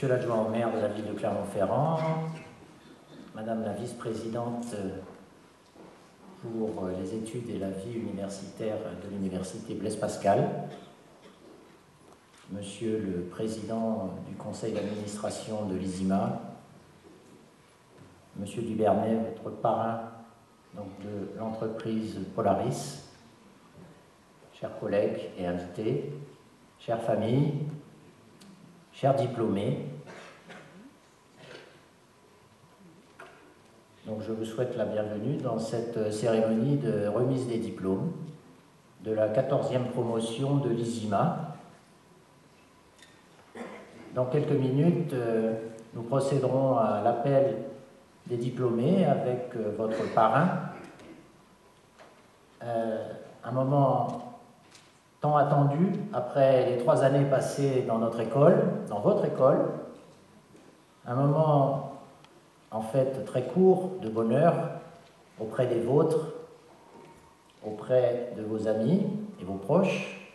Monsieur l'adjoint au maire de la ville de Clermont-Ferrand, Madame la vice-présidente pour les études et la vie universitaire de l'université Blaise Pascal, Monsieur le président du conseil d'administration de l'ISIMA, Monsieur Dubernay, votre parrain donc, de l'entreprise Polaris, chers collègues et invités, chères familles, chers diplômés, donc je vous souhaite la bienvenue dans cette cérémonie de remise des diplômes de la 14e promotion de l'ISIMA. Dans quelques minutes, nous procéderons à l'appel des diplômés avec votre parrain. Un moment tant attendu après les 3 années passées dans notre école, dans votre école. Un moment en fait très court de bonheur auprès des vôtres, auprès de vos amis et vos proches,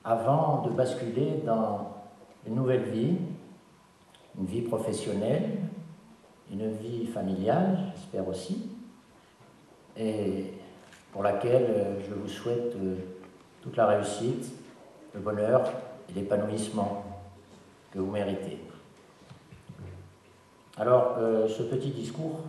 avant de basculer dans une nouvelle vie, une vie professionnelle, une vie familiale, j'espère aussi, et pour laquelle je vous souhaite toute la réussite, le bonheur et l'épanouissement que vous méritez. Alors, ce petit discours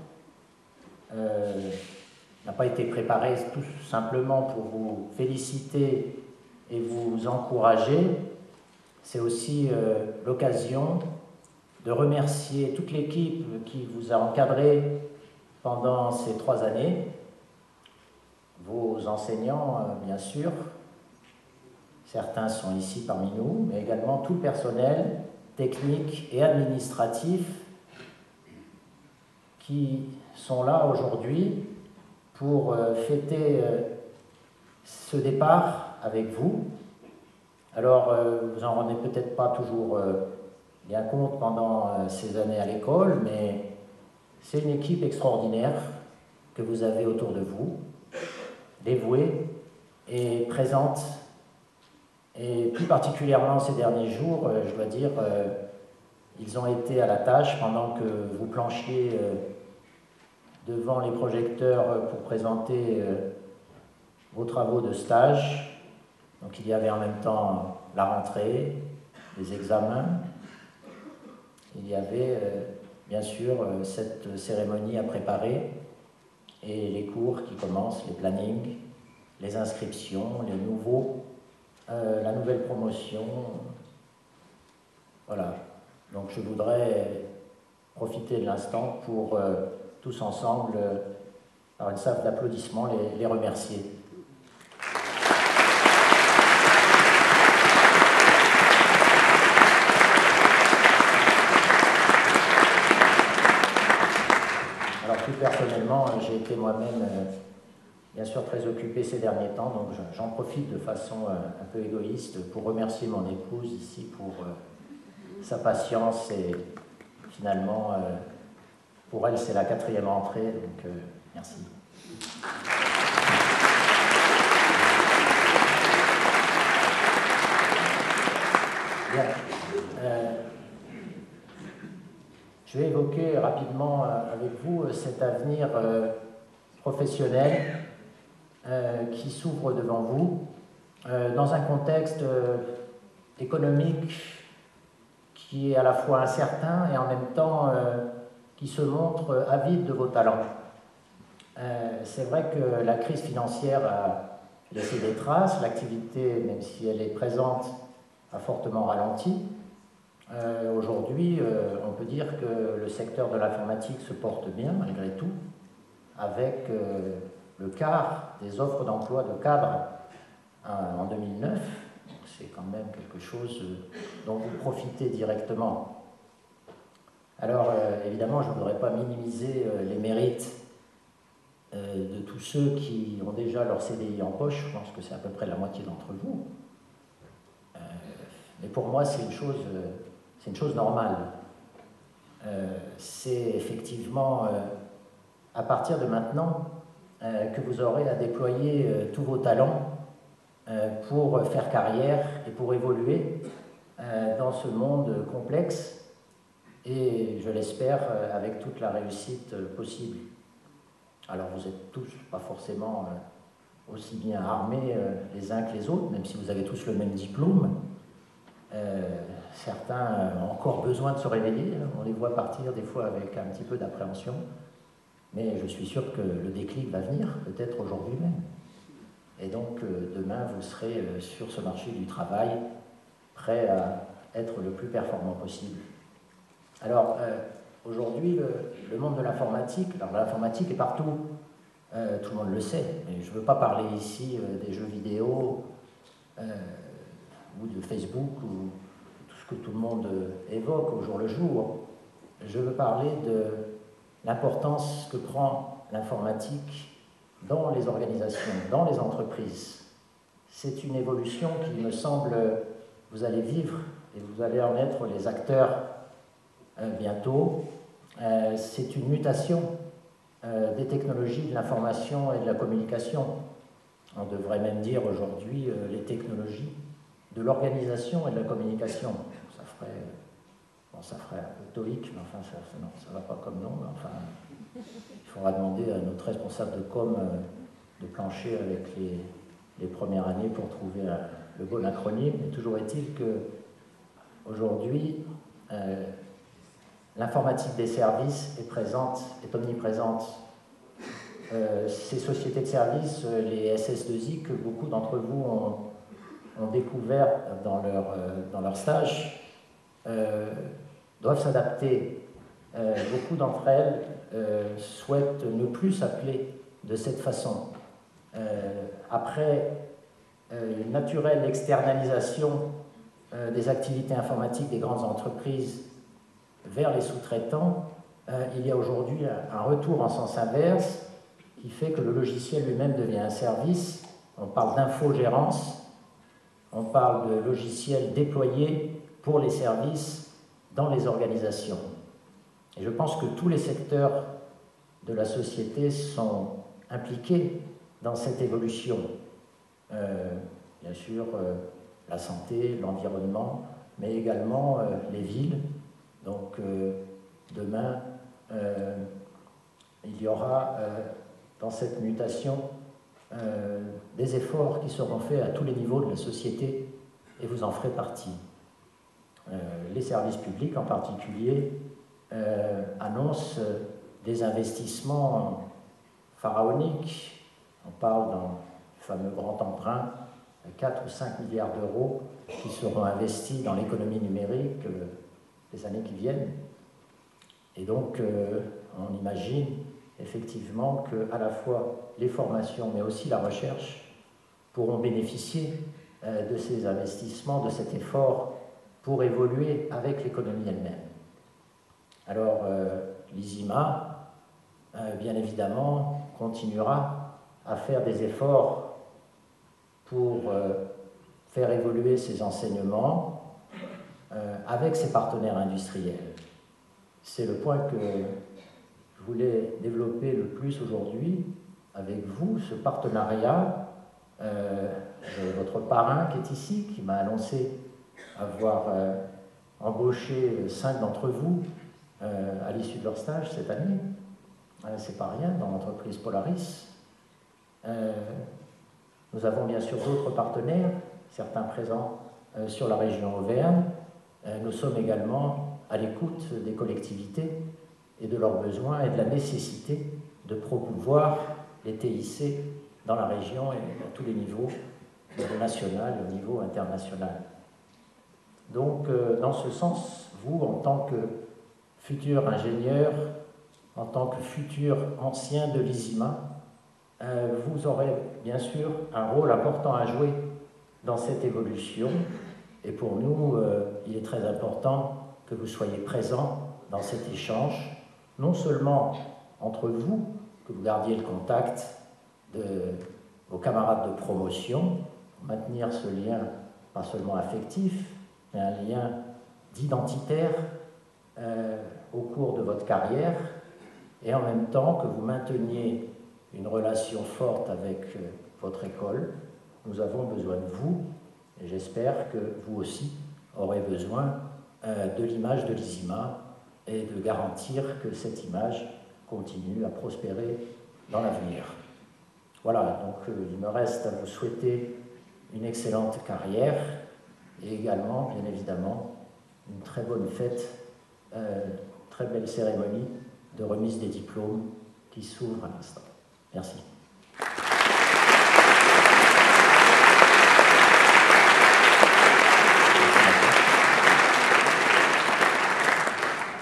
n'a pas été préparé tout simplement pour vous féliciter et vous encourager. C'est aussi l'occasion de remercier toute l'équipe qui vous a encadré pendant ces 3 années, vos enseignants, bien sûr, certains sont ici parmi nous, mais également tout le personnel technique et administratif qui sont là aujourd'hui pour fêter ce départ avec vous. Alors, vous en rendez peut-être pas toujours bien compte pendant ces années à l'école, mais c'est une équipe extraordinaire que vous avez autour de vous, dévouée et présente. Et plus particulièrement ces derniers jours, je dois dire, ils ont été à la tâche pendant que vous planchiez devant les projecteurs pour présenter vos travaux de stage. Donc il y avait en même temps la rentrée, les examens. Il y avait bien sûr cette cérémonie à préparer et les cours qui commencent, les plannings, les inscriptions, les nouveaux, la nouvelle promotion. Voilà. Donc je voudrais profiter de l'instant pour tous ensemble, par une salve d'applaudissements, les remercier. Alors plus personnellement, j'ai été moi-même bien sûr très occupé ces derniers temps, donc j'en profite de façon un peu égoïste pour remercier mon épouse ici pour sa patience et finalement pour elle c'est la 4e entrée, donc merci. Bien. Je vais évoquer rapidement avec vous cet avenir professionnel qui s'ouvre devant vous dans un contexte économique qui est à la fois incertain et en même temps qui se montre avide de vos talents. C'est vrai que la crise financière a laissé des traces, l'activité, même si elle est présente, a fortement ralenti. Aujourd'hui, on peut dire que le secteur de l'informatique se porte bien, malgré tout, avec le quart des offres d'emploi de cadres en 2009. C'est quand même quelque chose dont vous profitez directement. Alors, évidemment, je ne voudrais pas minimiser les mérites de tous ceux qui ont déjà leur CDI en poche. Je pense que c'est à peu près la moitié d'entre vous. Mais pour moi, c'est une chose normale. C'est effectivement à partir de maintenant que vous aurez à déployer tous vos talents pour faire carrière et pour évoluer dans ce monde complexe et, je l'espère, avec toute la réussite possible. Alors vous n'êtes tous pas forcément aussi bien armés les uns que les autres, même si vous avez tous le même diplôme. Certains ont encore besoin de se réveiller, on les voit partir des fois avec un petit peu d'appréhension, mais je suis sûr que le déclic va venir, peut-être aujourd'hui même. Et donc demain, vous serez sur ce marché du travail, prêt à être le plus performant possible. Alors, aujourd'hui, le monde de l'informatique, alors l'informatique est partout, tout le monde le sait, mais je ne veux pas parler ici des jeux vidéo ou de Facebook ou tout ce que tout le monde évoque au jour le jour. Je veux parler de l'importance que prend l'informatique dans les organisations, dans les entreprises. C'est une évolution qui me semble, vous allez vivre et vous allez en être les acteurs bientôt. C'est une mutation des technologies de l'information et de la communication. On devrait même dire aujourd'hui les technologies de l'organisation et de la communication. Ça ferait un peu toïque, mais enfin, ça ne va pas comme nom. Mais enfin, il faudra demander à notre responsable de com de plancher avec les premières années pour trouver le bon acronyme. Mais toujours est-il qu'aujourd'hui, l'informatique des services est omniprésente. Ces sociétés de services, les SS2I, que beaucoup d'entre vous ont découvert dans leur stage, doivent s'adapter. Beaucoup d'entre elles souhaitent ne plus s'appeler de cette façon. Après une naturelle externalisation des activités informatiques des grandes entreprises vers les sous-traitants, il y a aujourd'hui un retour en sens inverse qui fait que le logiciel lui-même devient un service. On parle d'infogérance, on parle de logiciels déployés pour les services dans les organisations. Et je pense que tous les secteurs de la société sont impliqués dans cette évolution. Bien sûr, la santé, l'environnement, mais également les villes. Donc demain, il y aura dans cette mutation des efforts qui seront faits à tous les niveaux de la société et vous en ferez partie. Les services publics en particulier annoncent des investissements pharaoniques. On parle dans le fameux grand emprunt, 4 ou 5 milliards d'euros qui seront investis dans l'économie numérique les années qui viennent. Et donc, on imagine effectivement qu'à la fois les formations, mais aussi la recherche, pourront bénéficier de ces investissements, de cet effort pour évoluer avec l'économie elle-même. Alors, l'ISIMA, bien évidemment, continuera à faire des efforts pour faire évoluer ses enseignements avec ses partenaires industriels. C'est le point que je voulais développer le plus aujourd'hui avec vous, ce partenariat. Votre parrain qui est ici, qui m'a annoncé avoir embauché 5 d'entre vous à l'issue de leur stage cette année. C'est pas rien dans l'entreprise Polaris. Nous avons bien sûr d'autres partenaires, certains présents sur la région Auvergne. Nous sommes également à l'écoute des collectivités et de leurs besoins et de la nécessité de promouvoir les TIC dans la région et à tous les niveaux, au niveau national et au niveau international. Donc, dans ce sens, vous, en tant que futur ingénieur, en tant que futur ancien de l'ISIMA, vous aurez bien sûr un rôle important à jouer dans cette évolution. Et pour nous, il est très important que vous soyez présents dans cet échange, non seulement entre vous, que vous gardiez le contact de vos camarades de promotion, pour maintenir ce lien pas seulement affectif, mais un lien d'identitaire au cours de votre carrière, et en même temps que vous mainteniez une relation forte avec votre école. Nous avons besoin de vous, et j'espère que vous aussi, aurait besoin de l'image de l'ISIMA et de garantir que cette image continue à prospérer dans l'avenir. Voilà, donc il me reste à vous souhaiter une excellente carrière et également, bien évidemment, une très bonne fête, très belle cérémonie de remise des diplômes qui s'ouvre à l'instant. Merci.